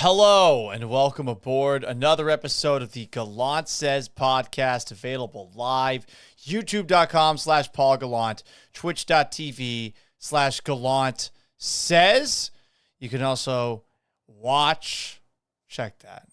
Hello and welcome aboard another episode of the Gallant Says podcast, available live, youtube.com/Paul Gallant, twitch.tv/Gallant Says. You can also check that.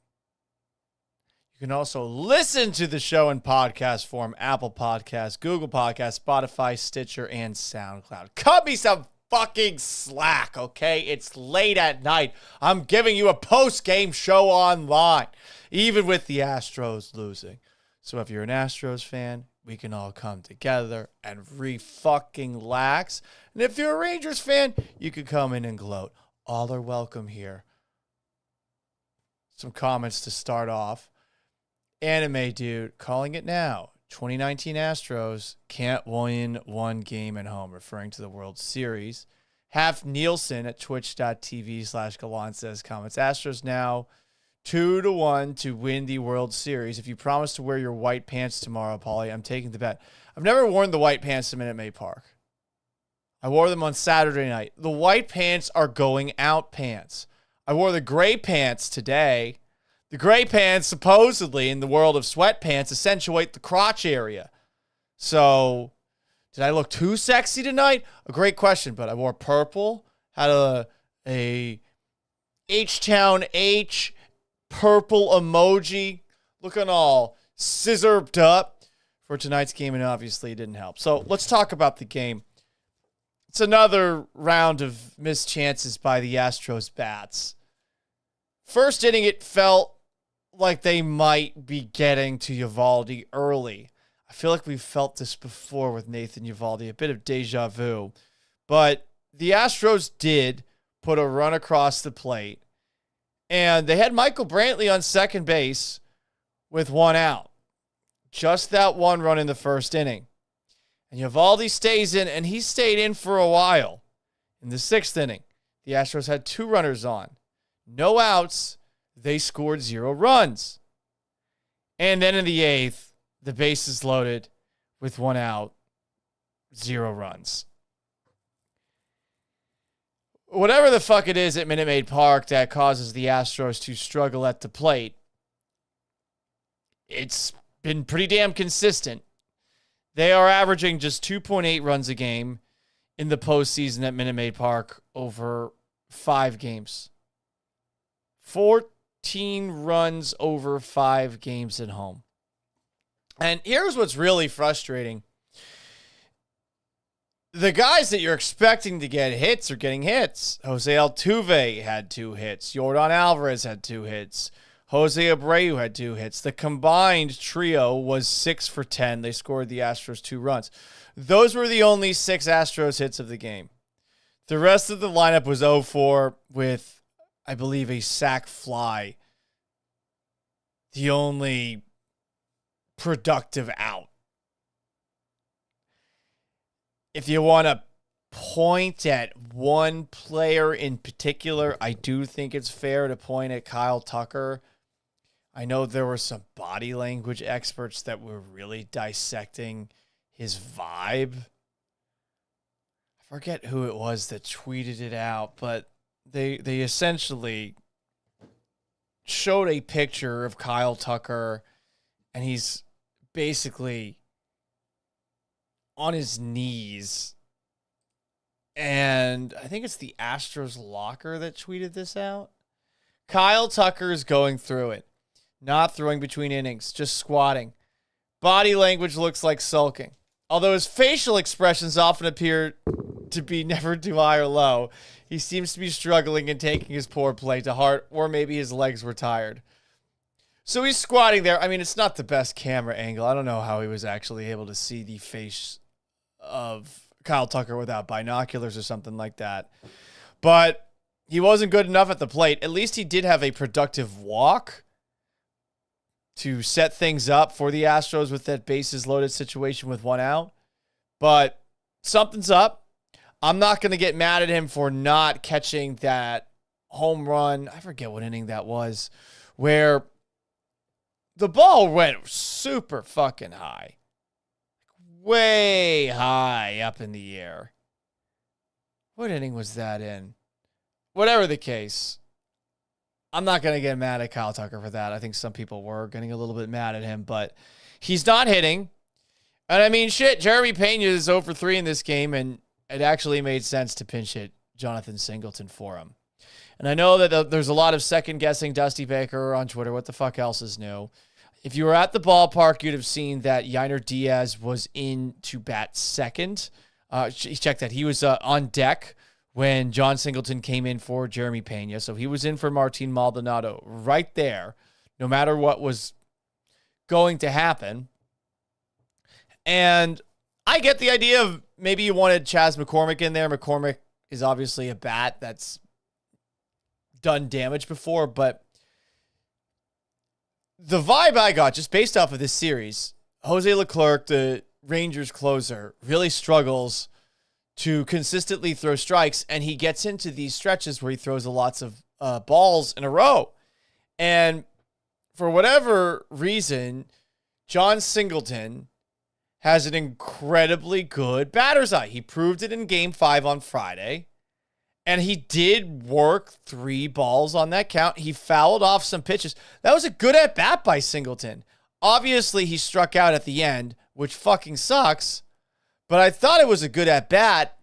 You can also listen to the show in podcast form, Apple Podcasts, Google Podcasts, Spotify, Stitcher, and SoundCloud. Cut me some fucking slack, okay? It's late at night. I'm giving you a post-game show online, even with the Astros losing. So if you're an Astros fan, we can all come together and re-fucking-lax. And if you're a Rangers fan, you can come in and gloat. All are welcome here. Some comments to start off. Anime Dude, calling it now. 2019 Astros can't win one game at home, referring to the World Series. Half Nielsen at twitch.tv/Gallant Says comments. Astros now 2-1 to win the World Series. If you promise to wear your white pants tomorrow, Paulie, I'm taking the bet. I've never worn the white pants to Minute Maid Park. I wore them on Saturday night. The white pants are going out pants. I wore the gray pants today. The gray pants, supposedly, in the world of sweatpants, accentuate the crotch area. So, did I look too sexy tonight? A great question, but I wore purple, had a H-Town H purple emoji, looking all scissored up for tonight's game, and obviously it didn't help. So, let's talk about the game. It's another round of missed chances by the Astros bats. First inning, it felt like they might be getting to Eovaldi early. I feel like we've felt this before with Nathan Eovaldi, a bit of deja vu. But the Astros did put a run across the plate, and they had Michael Brantley on second base with one out. Just that one run in the first inning. And Eovaldi stays in, and he stayed in for a while. In the sixth inning, the Astros had two runners on. No outs. They scored 0 runs. And then in the eighth, the bases loaded with one out, 0 runs. Whatever the fuck it is at Minute Maid Park that causes the Astros to struggle at the plate, it's been pretty damn consistent. They are averaging just 2.8 runs a game in the postseason at Minute Maid Park over 5 games. 14 runs over 5 games at home. And here's what's really frustrating. The guys that you're expecting to get hits are getting hits. Jose Altuve had 2 hits. Yordan Alvarez had 2 hits. Jose Abreu had 2 hits. The combined trio was 6 for 10. They scored the Astros 2 runs. Those were the only 6 Astros hits of the game. The rest of the lineup was 0-4 with, I believe, a sac fly. The only productive out. If you want to point at one player in particular, I do think it's fair to point at Kyle Tucker. I know there were some body language experts that were really dissecting his vibe. I forget who it was that tweeted it out, but they essentially showed a picture of Kyle Tucker, and he's basically on his knees. And I think it's the Astros locker that tweeted this out. Kyle Tucker is going through it. Not throwing between innings, just squatting. Body language looks like sulking. Although his facial expressions often appear to be never too high or low, he seems to be struggling and taking his poor play to heart, or maybe his legs were tired. So he's squatting there. I mean, it's not the best camera angle. I don't know how he was actually able to see the face of Kyle Tucker without binoculars or something like that. But he wasn't good enough at the plate. At least he did have a productive walk to set things up for the Astros with that bases loaded situation with one out. But something's up. I'm not going to get mad at him for not catching that home run. I forget what inning that was, where the ball went super fucking high. Way high up in the air. What inning was that in? Whatever the case, I'm not going to get mad at Kyle Tucker for that. I think some people were getting a little bit mad at him, but he's not hitting. And I mean, shit, Jeremy Pena is 0 for 3 in this game, and it actually made sense to pinch hit Jonathan Singleton for him. And I know that there's a lot of second-guessing Dusty Baker on Twitter. What the fuck else is new? If you were at the ballpark, you'd have seen that Yainer Diaz was in to bat second. Check that. He was on deck when John Singleton came in for Jeremy Pena. So he was in for Martin Maldonado right there, no matter what was going to happen. And I get the idea of maybe you wanted Chas McCormick in there. McCormick is obviously a bat that's done damage before, but the vibe I got just based off of this series, Jose Leclerc, the Rangers closer, really struggles to consistently throw strikes, and he gets into these stretches where he throws lots of balls in a row. And for whatever reason, John Singleton has an incredibly good batter's eye. He proved it in Game 5 on Friday, and he did work 3 balls on that count. He fouled off some pitches. That was a good at-bat by Singleton. Obviously, he struck out at the end, which fucking sucks, but I thought it was a good at-bat.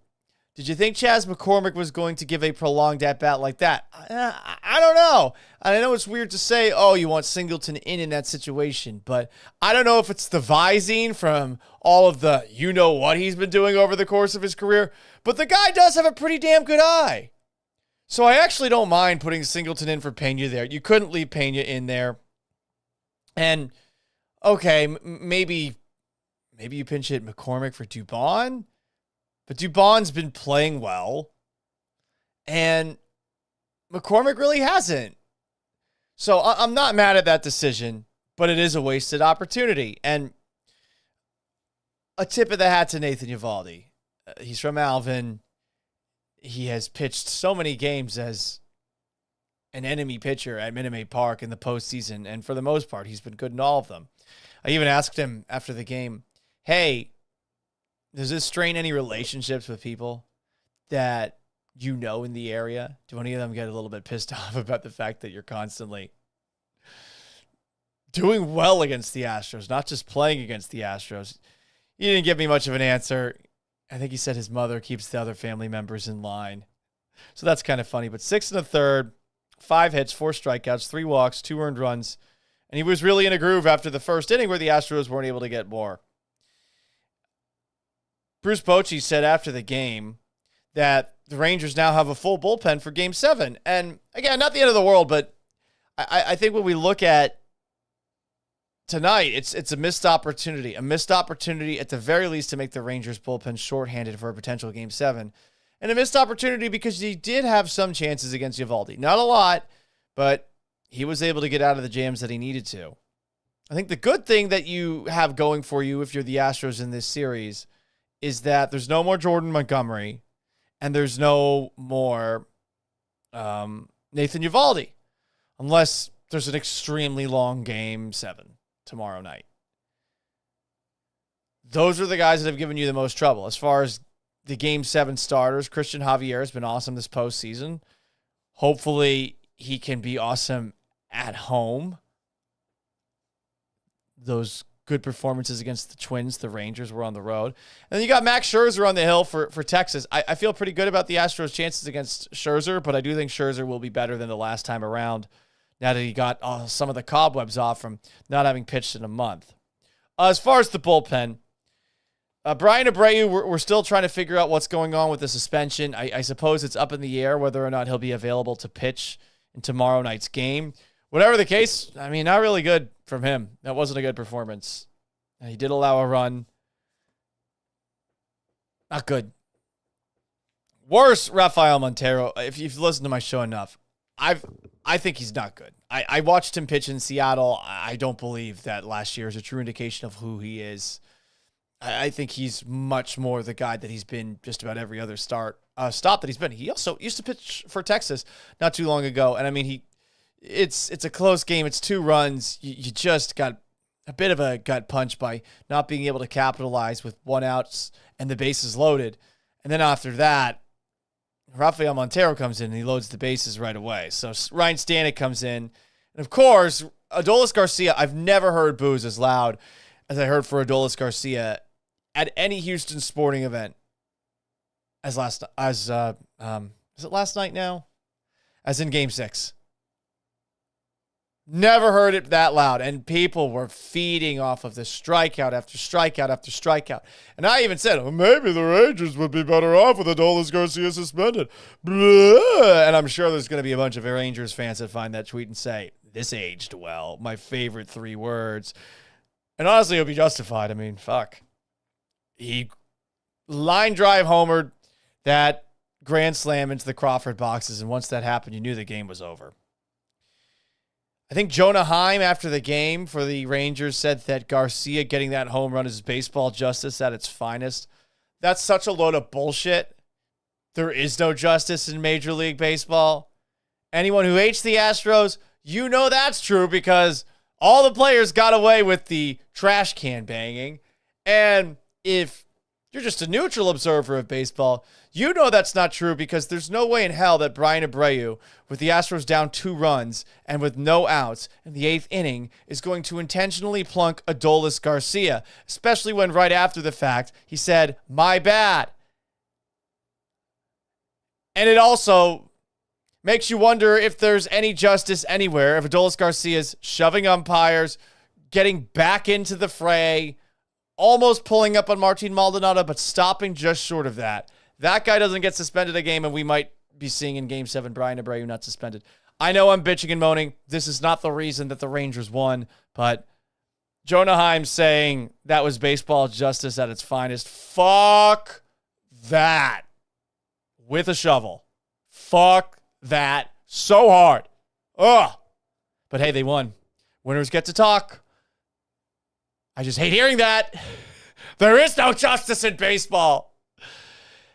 Did you think Chas McCormick was going to give a prolonged at-bat like that? I don't know. I know it's weird to say, oh, you want Singleton in that situation, but I don't know if it's the Visine from all of the you-know-what he's been doing over the course of his career, but the guy does have a pretty damn good eye. So I actually don't mind putting Singleton in for Pena there. You couldn't leave Pena in there. And, okay, maybe you pinch hit McCormick for Dubon, but Dubon's been playing well, and McCormick really hasn't. So I'm not mad at that decision, but it is a wasted opportunity. And a tip of the hat to Nathan Eovaldi. He's from Alvin. He has pitched so many games as an enemy pitcher at Minute Maid Park in the postseason, and for the most part, he's been good in all of them. I even asked him after the game, hey, does this strain any relationships with people that you know in the area? Do any of them get a little bit pissed off about the fact that you're constantly doing well against the Astros, not just playing against the Astros? He didn't give me much of an answer. I think he said his mother keeps the other family members in line. So that's kind of funny. But 6 1/3, 5 hits, 4 strikeouts, 3 walks, 2 earned runs. And he was really in a groove after the first inning where the Astros weren't able to get more. Bruce Bochy said after the game that the Rangers now have a full bullpen for Game 7. And again, not the end of the world, but I think when we look at tonight, it's a missed opportunity. A missed opportunity at the very least to make the Rangers bullpen shorthanded for a potential Game 7. And a missed opportunity because he did have some chances against Eovaldi. Not a lot, but he was able to get out of the jams that he needed to. I think the good thing that you have going for you if you're the Astros in this series is that there's no more Jordan Montgomery and there's no more Nathan Eovaldi, unless there's an extremely long Game 7 tomorrow night. Those are the guys that have given you the most trouble. As far as the Game 7 starters, Christian Javier has been awesome this postseason. Hopefully he can be awesome at home. Those good performances against the Twins, the Rangers were on the road. And then you got Max Scherzer on the hill for Texas. I feel pretty good about the Astros' chances against Scherzer, but I do think Scherzer will be better than the last time around now that he got some of the cobwebs off from not having pitched in a month. As far as the bullpen, Brian Abreu, we're still trying to figure out what's going on with the suspension. I suppose it's up in the air whether or not he'll be available to pitch in tomorrow night's game. Whatever the case, I mean, not really good from him. That wasn't a good performance. He did allow a run. Not good. Worse, Rafael Montero. If you've listened to my show enough, I think he's not good. I watched him pitch in Seattle. I don't believe that last year is a true indication of who he is. I think he's much more the guy that he's been just about every other stop that he's been. He also used to pitch for Texas not too long ago. And I mean, it's a close game. It's 2 runs. You just got a bit of a gut punch by not being able to capitalize with 1 out and the bases loaded. And then after that, Rafael Montero comes in and he loads the bases right away. So Ryan Stanek comes in. And of course, Adolis Garcia, I've never heard boos as loud as I heard for Adolis Garcia at any Houston sporting event is it last night now? As in Game 6. Never heard it that loud. And people were feeding off of the strikeout after strikeout after strikeout. And I even said, oh, maybe the Rangers would be better off with Adolis Garcia suspended. Blah. And I'm sure there's going to be a bunch of Rangers fans that find that tweet and say, this aged well. My favorite 3 words. And honestly, it'll be justified. I mean, fuck. He line drive homered that grand slam into the Crawford boxes. And once that happened, you knew the game was over. I think Jonah Heim, after the game for the Rangers, said that Garcia getting that home run is baseball justice at its finest. That's such a load of bullshit. There is no justice in Major League Baseball. Anyone who hates the Astros, you know that's true because all the players got away with the trash can banging. And if you're just a neutral observer of baseball, you know that's not true because there's no way in hell that Brian Abreu, with the Astros down 2 runs and with no outs in the 8th inning, is going to intentionally plunk Adolis Garcia, especially when right after the fact he said, my bad. And it also makes you wonder if there's any justice anywhere, if Adolis Garcia's shoving umpires, getting back into the fray, almost pulling up on Martin Maldonado, but stopping just short of that. That guy doesn't get suspended a game, and we might be seeing in Game 7 Brian Abreu not suspended. I know I'm bitching and moaning. This is not the reason that the Rangers won, but Jonah Heim saying that was baseball justice at its finest. Fuck that. With a shovel. Fuck that so hard. Ugh. But hey, they won. Winners get to talk. I just hate hearing that. There is no justice in baseball.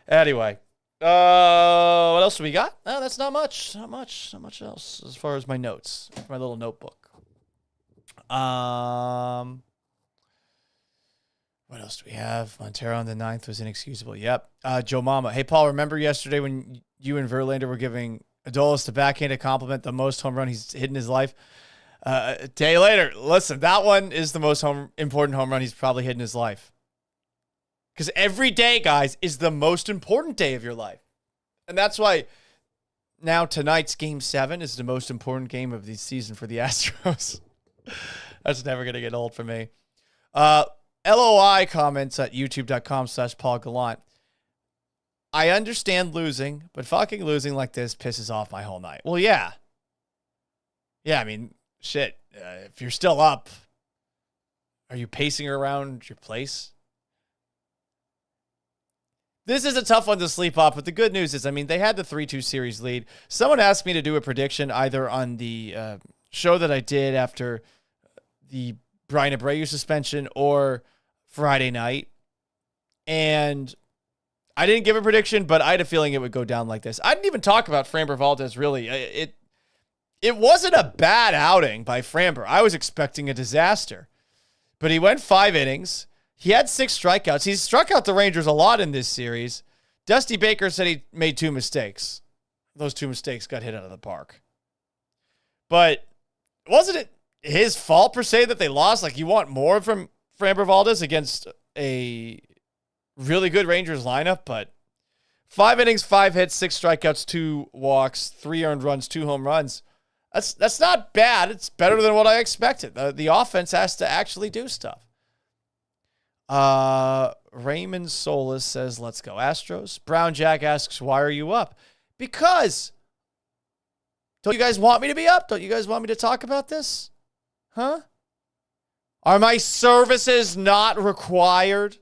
Anyway, what else do we got? No, that's not much. Not much else as far as my notes, my little notebook. What else do we have? Montero on the 9th was inexcusable. Yep. Joe Mama. Hey, Paul, remember yesterday when you and Verlander were giving Adolis the backhanded compliment, the most home run he's hit in his life? A day later, listen, that one is the most important home run he's probably hit in his life. Because every day, guys, is the most important day of your life. And that's why now tonight's Game 7 is the most important game of the season for the Astros. That's never going to get old for me. LOI comments at youtube.com/Paul Gallant. I understand losing, but fucking losing like this pisses off my whole night. Well, yeah. Yeah, I mean, shit. If you're still up, are you pacing around your place? This is a tough one to sleep off, but the good news is, I mean, they had the 3-2 series lead. Someone asked me to do a prediction either on the show that I did after the Brian Abreu suspension or Friday night. And I didn't give a prediction, but I had a feeling it would go down like this. I didn't even talk about Framber Valdez, really. It wasn't a bad outing by Framber. I was expecting a disaster. But he went 5 innings. He had 6 strikeouts. He's struck out the Rangers a lot in this series. Dusty Baker said he made 2 mistakes. Those 2 mistakes got hit out of the park. But wasn't it his fault, per se, that they lost? Like, you want more from Framber Valdez against a really good Rangers lineup, but 5 innings, 5 hits, 6 strikeouts, 2 walks, 3 earned runs, 2 home runs. That's not bad. It's better than what I expected. The offense has to actually do stuff. Raymond Solis says, let's go Astros. Brown Jack asks, why are you up? Because don't you guys want me to be up? Don't you guys want me to talk about this? Huh? Are my services not required?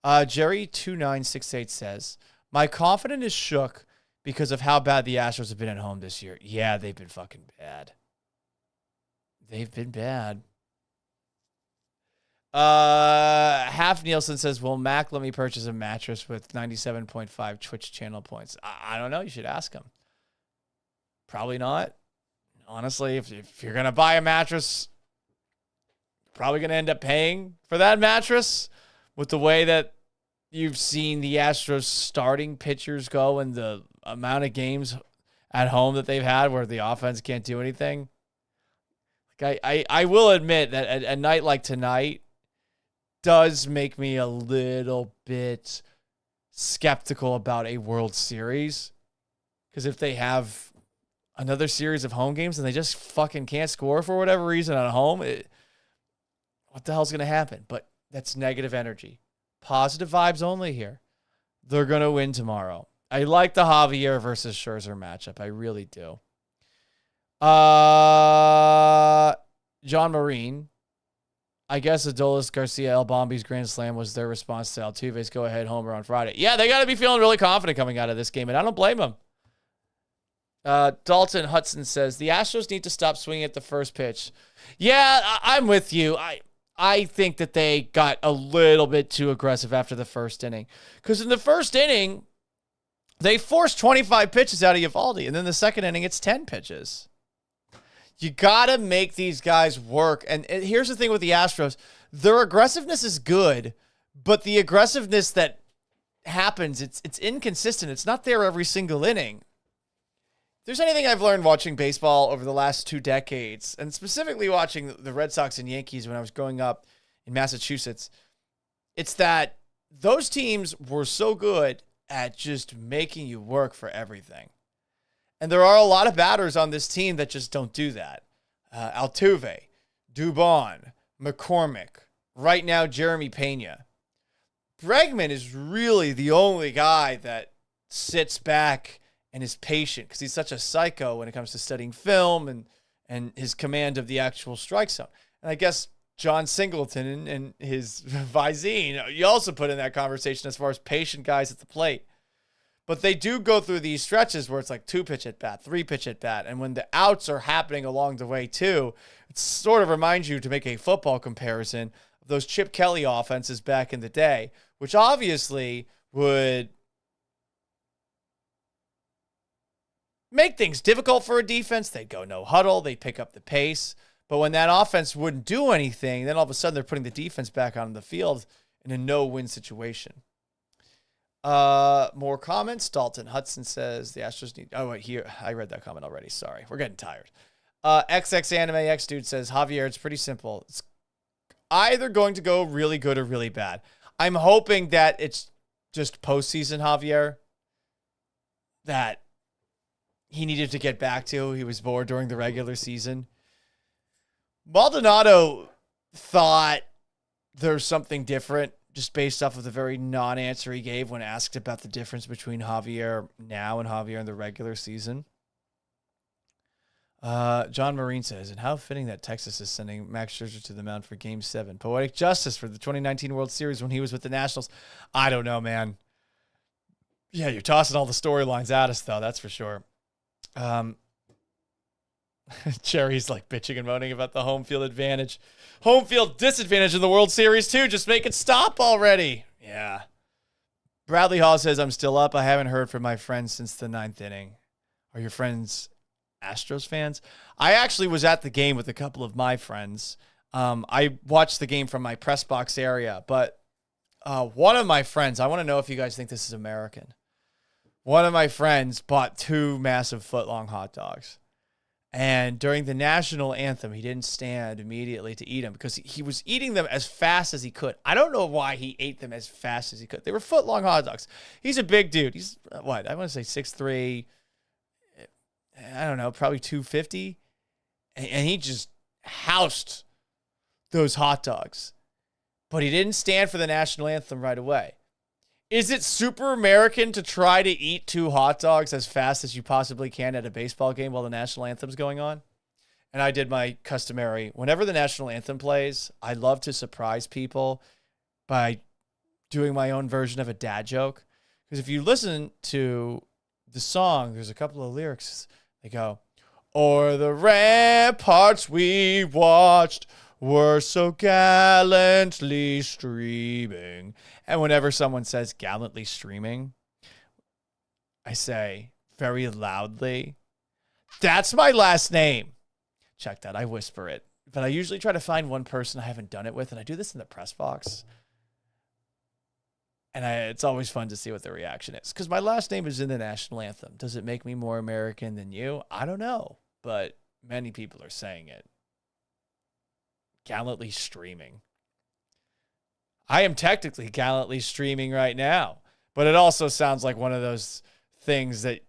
Jerry2968 says, my confidence is shook because of how bad the Astros have been at home this year. Yeah, they've been fucking bad. They've been bad. Half Nielsen says, will Mac let me purchase a mattress with 97.5 Twitch channel points? I don't know. You should ask him. Probably not. Honestly, if you're going to buy a mattress, you're probably going to end up paying for that mattress with the way that, you've seen the Astros starting pitchers go and the amount of games at home that they've had where the offense can't do anything. Like I will admit that a night like tonight does make me a little bit skeptical about a World Series. Because if they have another series of home games and they just fucking can't score for whatever reason at home, what the hell's going to happen? But that's negative energy. Positive vibes only here. They're going to win tomorrow. I like the Javier versus Scherzer matchup. I really do. John Marine. I guess Adolis Garcia El Bombi's grand slam was their response to Altuve's go-ahead homer on Friday. Yeah, they got to be feeling really confident coming out of this game, and I don't blame them. Dalton Hudson says, the Astros need to stop swinging at the first pitch. Yeah, I'm with you. I think that they got a little bit too aggressive after the first inning. Because in the first inning, they forced 25 pitches out of Eovaldi, and then the second inning, it's 10 pitches. You got to make these guys work. And here's the thing with the Astros. Their aggressiveness is good, but the aggressiveness that happens, it's inconsistent. It's not there every single inning. If there's anything I've learned watching baseball over the last 2 decades, and specifically watching the Red Sox and Yankees when I was growing up in Massachusetts, it's that those teams were so good at just making you work for everything. And there are a lot of batters on this team that just don't do that. Altuve, Dubon, McCormick, right now Jeremy Pena. Bregman is really the only guy that sits back and is patient because he's such a psycho when it comes to studying film and his command of the actual strike zone. And I guess John Singleton and his Visine, you also put in that conversation as far as patient guys at the plate. But they do go through these stretches where it's like 2-pitch at bat, 3-pitch at bat. And when the outs are happening along the way too, it sort of reminds you to make a football comparison of those Chip Kelly offenses back in the day, which obviously would make things difficult for a defense. They'd go no huddle. They'd pick up the pace. But when that offense wouldn't do anything, then all of a sudden they're putting the defense back on the field in a no-win situation. More comments. Dalton Hudson says the Astros need... Oh, wait, here. I read that comment already. Sorry. We're getting tired. XX Anime X Dude says, Javier, it's pretty simple. It's either going to go really good or really bad. I'm hoping that it's just postseason Javier that he needed to get back to. He was bored during the regular season. Maldonado thought there's something different just based off of the very non-answer he gave when asked about the difference between Javier now and Javier in the regular season. John Marine says, and how fitting that Texas is sending Max Scherzer to the mound for Game 7. Poetic justice for the 2019 World Series when he was with the Nationals. I don't know, man. Yeah, you're tossing all the storylines at us, though. That's for sure. Cherry's like bitching and moaning about the home field advantage. Home field disadvantage in the World Series, too. Just make it stop already. Yeah. Bradley Hall says, I'm still up. I haven't heard from my friends since the 9th inning. Are your friends Astros fans? I actually was at the game with a couple of my friends. I watched the game from my press box area, but one of my friends, I want to know if you guys think this is American. One of my friends bought 2 massive foot-long hot dogs. And during the national anthem, he didn't stand immediately to eat them because he was eating them as fast as he could. I don't know why he ate them as fast as he could. They were foot-long hot dogs. He's a big dude. He's, what, I want to say 6'3", I don't know, probably 250. And he just housed those hot dogs. But he didn't stand for the national anthem right away. Is it super American to try to eat 2 hot dogs as fast as you possibly can at a baseball game while the national anthem's going on? And I did my customary, whenever the national anthem plays, I love to surprise people by doing my own version of a dad joke. Because if you listen to the song, there's a couple of lyrics. They go, "O'er the ramparts we watched were so gallantly streaming." And whenever someone says gallantly streaming, I say very loudly, "That's my last name." Check that. I whisper it. But I usually try to find one person I haven't done it with, and I do this in the press box. And it's always fun to see what the reaction is. Because my last name is in the national anthem. Does it make me more American than you? I don't know. But many people are saying it. Gallantly streaming. I am technically gallantly streaming right now. But it also sounds like one of those things that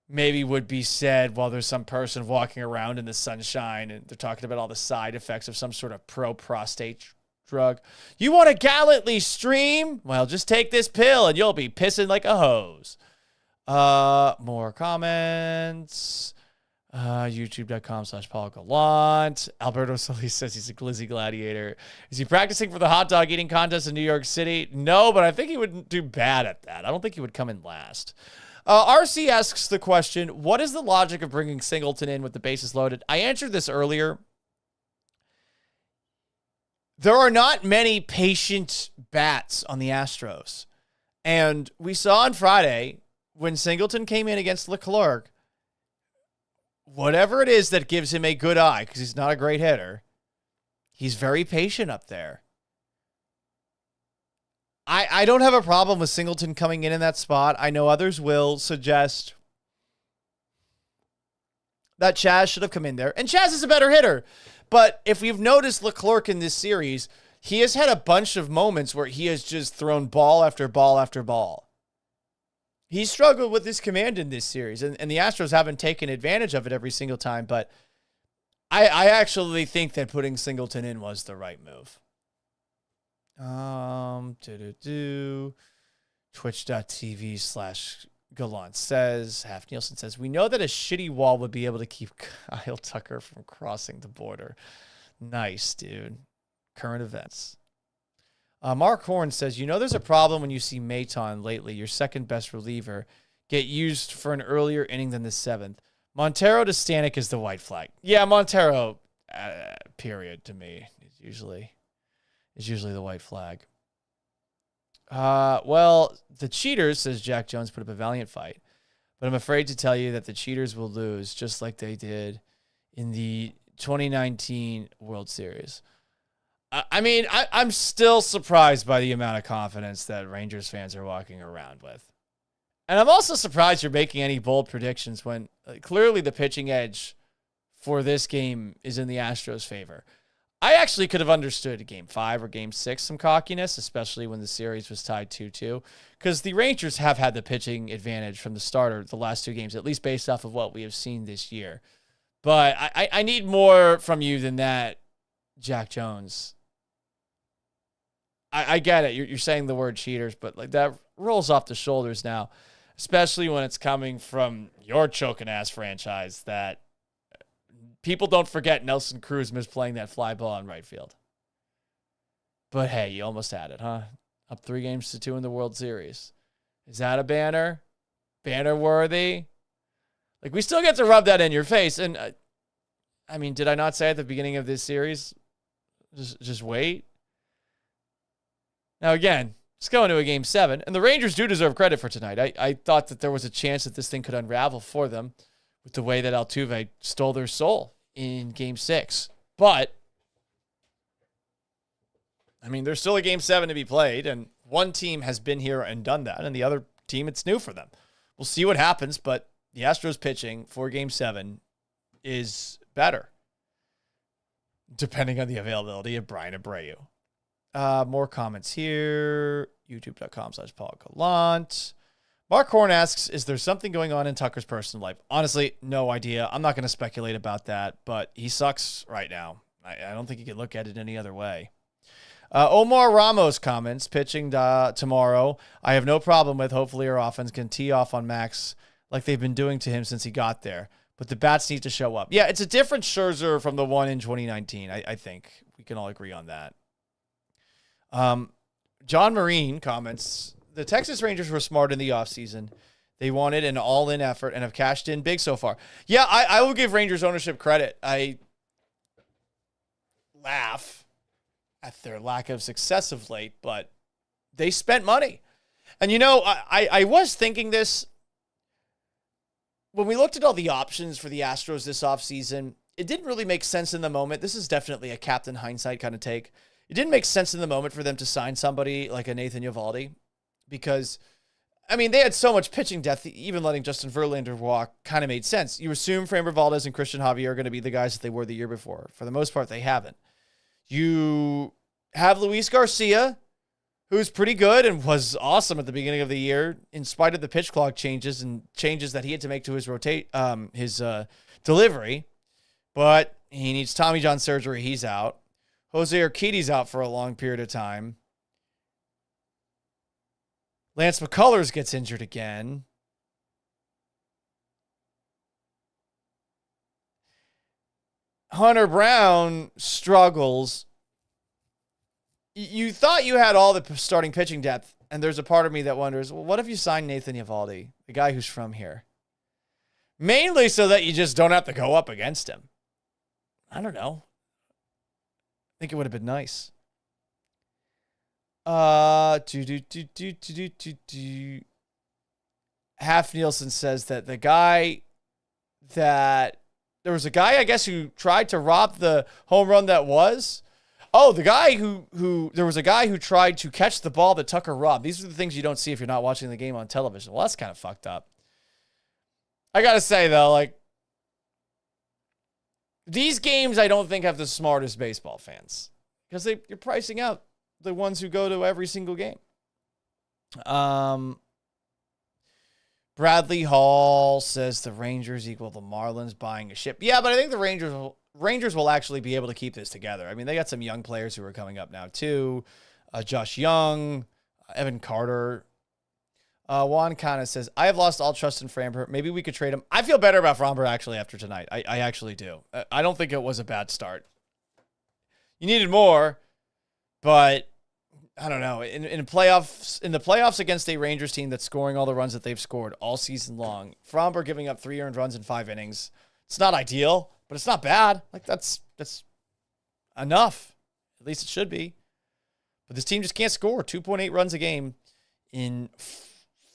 maybe would be said while there's some person walking around in the sunshine and they're talking about all the side effects of some sort of pro-prostate drug. You want to gallantly stream? Well, just take this pill and you'll be pissing like a hose. More comments. YouTube.com/Paul Gallant. Alberto Solis says he's a glizzy gladiator. Is he practicing for the hot dog eating contest in New York City? No, but I think he would do bad at that. I don't think he would come in last. RC asks the question, what is the logic of bringing Singleton in with the bases loaded? I answered this earlier. There are not many patient bats on the Astros. And we saw on Friday when Singleton came in against Leclerc, whatever it is that gives him a good eye, because he's not a great hitter, he's very patient up there. I don't have a problem with Singleton coming in that spot. I know others will suggest that Chaz should have come in there. And Chaz is a better hitter. But if we've noticed Leclerc in this series, he has had a bunch of moments where he has just thrown ball after ball after ball. He struggled with his command in this series, and the Astros haven't taken advantage of it every single time. But I actually think that putting Singleton in was the right move. Twitch.tv/Gallant says, Half Nielsen says, we know that a shitty wall would be able to keep Kyle Tucker from crossing the border. Nice, dude. Current events. Mark Horn says, you know there's a problem when you see Maton lately, your second best reliever, get used for an earlier inning than the seventh. Montero to Stanek is the white flag. Yeah, Montero, period, to me, is usually the white flag. Well, the cheaters, says Jack Jones, put up a valiant fight. But I'm afraid to tell you that the cheaters will lose just like they did in the 2019 World Series. I'm still surprised by the amount of confidence that Rangers fans are walking around with. And I'm also surprised you're making any bold predictions when clearly the pitching edge for this game is in the Astros' favor. I actually could have understood Game 5 or Game 6 some cockiness, especially when the series was tied 2-2, because the Rangers have had the pitching advantage from the starter the last two games, at least based off of what we have seen this year. But I need more from you than that, Jack Jones. I get it. You're saying the word cheaters, but like that rolls off the shoulders now, especially when it's coming from your choking-ass franchise that people don't forget Nelson Cruz misplaying that fly ball in right field. But hey, you almost had it, huh? Up 3-2 in the World Series. Is that a banner? Banner worthy? Like, we still get to rub that in your face. And did I not say at the beginning of this series, just wait? Now, again, let's go into a Game 7. And the Rangers do deserve credit for tonight. I thought that there was a chance that this thing could unravel for them with the way that Altuve stole their soul in Game 6. But, there's still a Game 7 to be played, and one team has been here and done that, and the other team, it's new for them. We'll see what happens, but the Astros pitching for Game 7 is better, depending on the availability of Brian Abreu. More comments here. YouTube.com/Paul Gallant. Mark Horn asks, is there something going on in Tucker's personal life? Honestly, no idea. I'm not going to speculate about that, but he sucks right now. I don't think you can look at it any other way. Omar Ramos comments, pitching tomorrow. I have no problem with. Hopefully our offense can tee off on Max like they've been doing to him since he got there. But the bats need to show up. Yeah, it's a different Scherzer from the one in 2019. I think we can all agree on that. John Marine comments, the Texas Rangers were smart in the offseason. They wanted an all-in effort and have cashed in big so far. Yeah, I will give Rangers ownership credit. I laugh at their lack of success of late, but they spent money. And, I was thinking this. When we looked at all the options for the Astros this offseason, it didn't really make sense in the moment. This is definitely a Captain Hindsight kind of take. it didn't make sense in the moment for them to sign somebody like a Nathan Eovaldi because, I mean, they had so much pitching depth, even letting Justin Verlander walk kind of made sense. You assume Framber Valdez and Christian Javier are going to be the guys that they were the year before. For the most part, they haven't. You have Luis Garcia, who's pretty good and was awesome at the beginning of the year, in spite of the pitch clock changes and changes that he had to make to his delivery. But he needs Tommy John surgery. He's out. Jose Urquidy's out for a long period of time. Lance McCullers gets injured again. Hunter Brown struggles. You thought you had all the starting pitching depth, and there's a part of me that wonders, well, what if you signed Nathan Eovaldi, the guy who's from here? Mainly so that you just don't have to go up against him. I don't know. I think it would have been nice. Half Nielsen says that there was a guy, I guess, who tried to rob the home run that was. Oh, the guy there was a guy who tried to catch the ball that Tucker robbed. These are the things you don't see if you're not watching the game on television. Well, that's kind of fucked up. I got to say, though, like, these games I don't think have the smartest baseball fans because you're pricing out the ones who go to every single game. Bradley Hall says the Rangers equal the Marlins buying a ship. Yeah, but I think the Rangers will actually be able to keep this together. I mean, they got some young players who are coming up now, too. Josh Young, Evan Carter. Juan Cana says, I have lost all trust in Framber. Maybe we could trade him. I feel better about Framber, actually, after tonight. I actually do. I don't think it was a bad start. You needed more, but I don't know. In the playoffs against a Rangers team that's scoring all the runs that they've scored all season long, Framber giving up 3 earned runs in 5 innings. It's not ideal, but it's not bad. Like, that's enough. At least it should be. But this team just can't score 2.8 runs a game in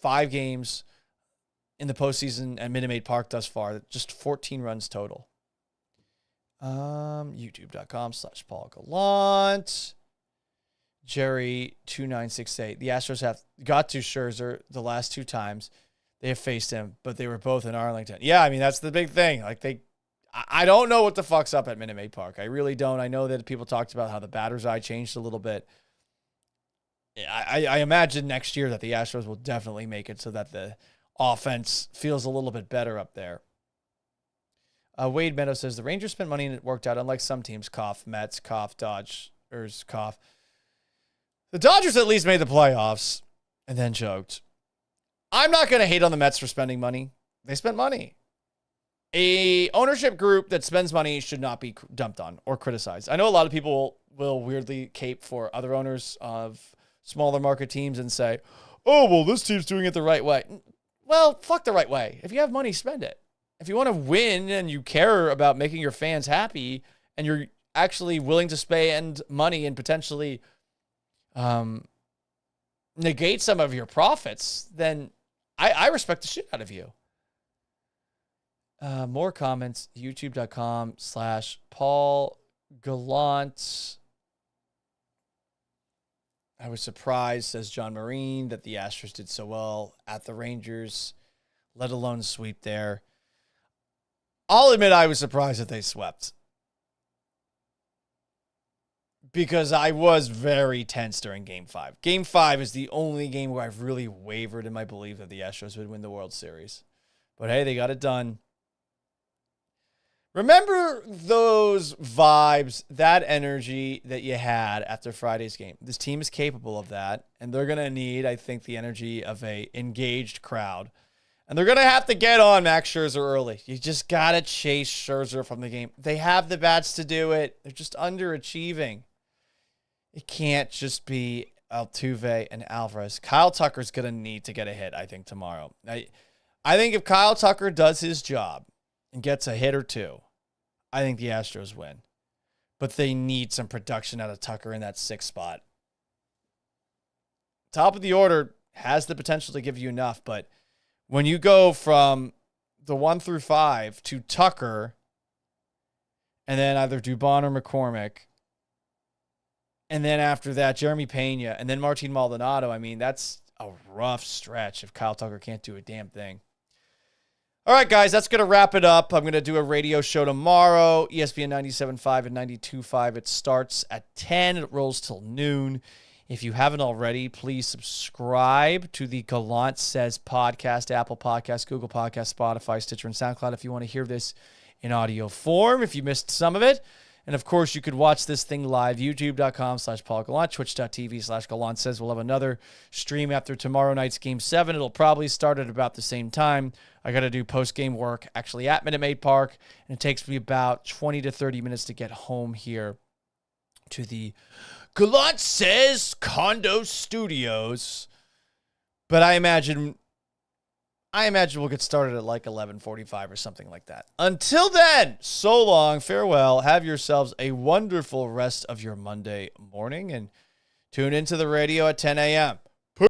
5 games in the postseason at Minute Maid Park thus far. Just 14 runs total. YouTube.com/Paul Gallant. Jerry2968. The Astros have got to Scherzer the last 2 times they have faced him, but they were both in Arlington. Yeah, I mean, that's the big thing. Like, I don't know what the fuck's up at Minute Maid Park. I really don't. I know that people talked about how the batter's eye changed a little bit. I imagine next year that the Astros will definitely make it so that the offense feels a little bit better up there. Wade Meadow says the Rangers spent money and it worked out, unlike some teams. Cough, Mets, cough, Dodgers, cough. The Dodgers at least made the playoffs and then choked. I'm not going to hate on the Mets for spending money. They spent money. A ownership group that spends money should not be dumped on or criticized. I know a lot of people will weirdly cape for other owners of smaller market teams and say, oh, well, this team's doing it the right way. Well, fuck the right way. If you have money, spend it. If you want to win and you care about making your fans happy and you're actually willing to spend money and potentially negate some of your profits, then I respect the shit out of you. More comments, youtube.com/Paul Gallant. I was surprised, says John Marine, that the Astros did so well at the Rangers, let alone sweep there. I'll admit I was surprised that they swept, because I was very tense during Game 5. Game 5 is the only game where I've really wavered in my belief that the Astros would win the World Series. But hey, they got it done. Remember those vibes, that energy that you had after Friday's game. This team is capable of that, and they're going to need, I think, the energy of a engaged crowd. And they're going to have to get on Max Scherzer early. You just got to chase Scherzer from the game. They have the bats to do it. They're just underachieving. It can't just be Altuve and Alvarez. Kyle Tucker's going to need to get a hit, I think, tomorrow. I think if Kyle Tucker does his job and gets a hit or 2, I think the Astros win. But they need some production out of Tucker in that 6th spot. Top of the order has the potential to give you enough, but when you go from the 1 through 5 to Tucker and then either Dubon or McCormick, And then after that, Jeremy Pena, and then Martin Maldonado. I mean, that's a rough stretch if Kyle Tucker can't do a damn thing. All right, guys, that's going to wrap it up. I'm going to do a radio show tomorrow, ESPN 97.5 and 92.5. It starts at 10. It rolls till noon. If you haven't already, please subscribe to the Gallant Says podcast, Apple Podcasts, Google Podcasts, Spotify, Stitcher, and SoundCloud if you want to hear this in audio form, if you missed some of it. And, of course, you could watch this thing live, youtube.com/PaulGallant, twitch.tv/Gallant Says. We'll have another stream after tomorrow night's Game 7. It'll probably start at about the same time. I got to do post-game work actually at Minute Maid Park, and it takes me about 20 to 30 minutes to get home here to the Gallant Says Condo Studios. But I imagine we'll get started at like 11:45 or something like that. Until then, so long, farewell. Have yourselves a wonderful rest of your Monday morning, and tune into the radio at 10 a.m.